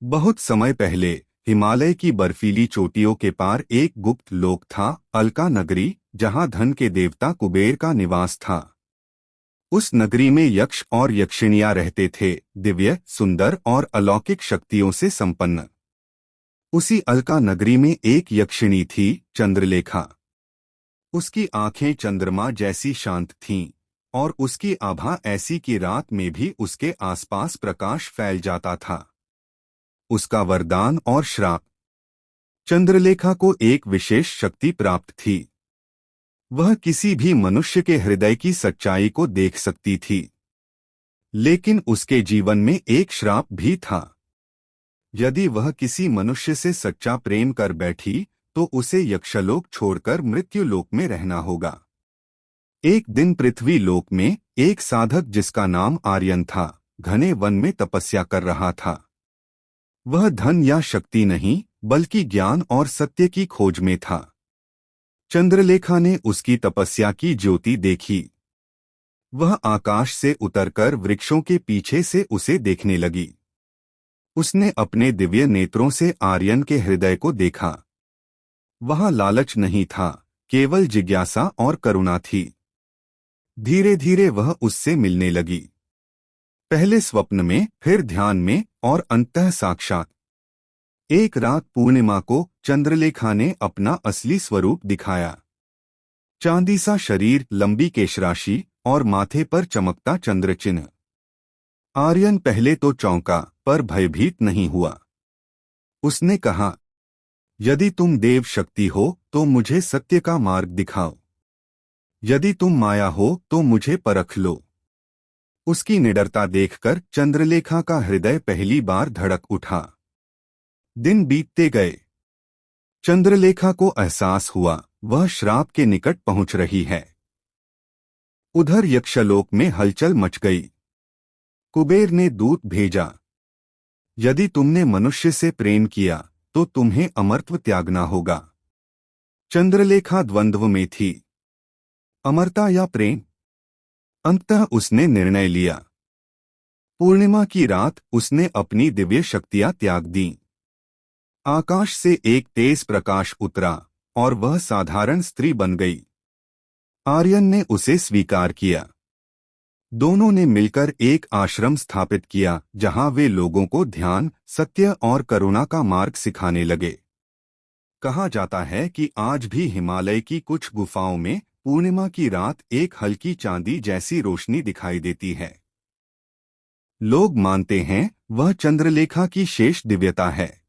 बहुत समय पहले हिमालय की बर्फीली चोटियों के पार एक गुप्त लोक था, अलका नगरी, जहां धन के देवता कुबेर का निवास था। उस नगरी में यक्ष और यक्षिणियां रहते थे, दिव्य, सुंदर और अलौकिक शक्तियों से संपन्न। उसी अलका नगरी में एक यक्षिणी थी, चंद्रलेखा। उसकी आंखें चंद्रमा जैसी शांत थीं, और उसकी आभा ऐसी कि रात में भी उसके आसपास प्रकाश फैल जाता था। उसका वरदान और श्राप। चंद्रलेखा को एक विशेष शक्ति प्राप्त थी। वह किसी भी मनुष्य के हृदय की सच्चाई को देख सकती थी। लेकिन उसके जीवन में एक श्राप भी था। यदि वह किसी मनुष्य से सच्चा प्रेम कर बैठी तो उसे यक्षलोक छोड़कर मृत्युलोक में रहना होगा। एक दिन पृथ्वी लोक में एक साधक जिसका नाम आर्यन था, घने वन में तपस्या कर रहा था। वह धन या शक्ति नहीं, बल्कि ज्ञान और सत्य की खोज में था। चंद्रलेखा ने उसकी तपस्या की ज्योति देखी। वह आकाश से उतरकर वृक्षों के पीछे से उसे देखने लगी। उसने अपने दिव्य नेत्रों से आर्यन के हृदय को देखा। वहां लालच नहीं था, केवल जिज्ञासा और करुणा थी। धीरे धीरे वह उससे मिलने लगी। पहले स्वप्न में, फिर ध्यान में और अंततः साक्षात। एक रात पूर्णिमा को चंद्रलेखा ने अपना असली स्वरूप दिखाया। चांदी सा शरीर, लंबी केशराशि और माथे पर चमकता चंद्र चिन्ह। आर्यन पहले तो चौंका, पर भयभीत नहीं हुआ। उसने कहा, यदि तुम देव शक्ति हो तो मुझे सत्य का मार्ग दिखाओ। यदि तुम माया हो तो मुझे परख लो। उसकी निडरता देखकर चंद्रलेखा का हृदय पहली बार धड़क उठा। दिन बीतते गए। चंद्रलेखा को एहसास हुआ वह श्राप के निकट पहुंच रही है। उधर यक्षलोक में हलचल मच गई। कुबेर ने दूत भेजा, यदि तुमने मनुष्य से प्रेम किया तो तुम्हें अमरत्व त्यागना होगा। चंद्रलेखा द्वंद्व में थी, अमरता या प्रेम। अंततः उसने निर्णय लिया। पूर्णिमा की रात उसने अपनी दिव्य शक्तियां त्याग दीं। आकाश से एक तेज प्रकाश उतरा और वह साधारण स्त्री बन गई। आर्यन ने उसे स्वीकार किया। दोनों ने मिलकर एक आश्रम स्थापित किया जहां वे लोगों को ध्यान, सत्य और करुणा का मार्ग सिखाने लगे। कहा जाता है कि आज भी हिमालय की कुछ गुफाओं में पूर्णिमा की रात एक हल्की चांदी जैसी रोशनी दिखाई देती है। लोग मानते हैं वह चंद्रलेखा की शेष दिव्यता है।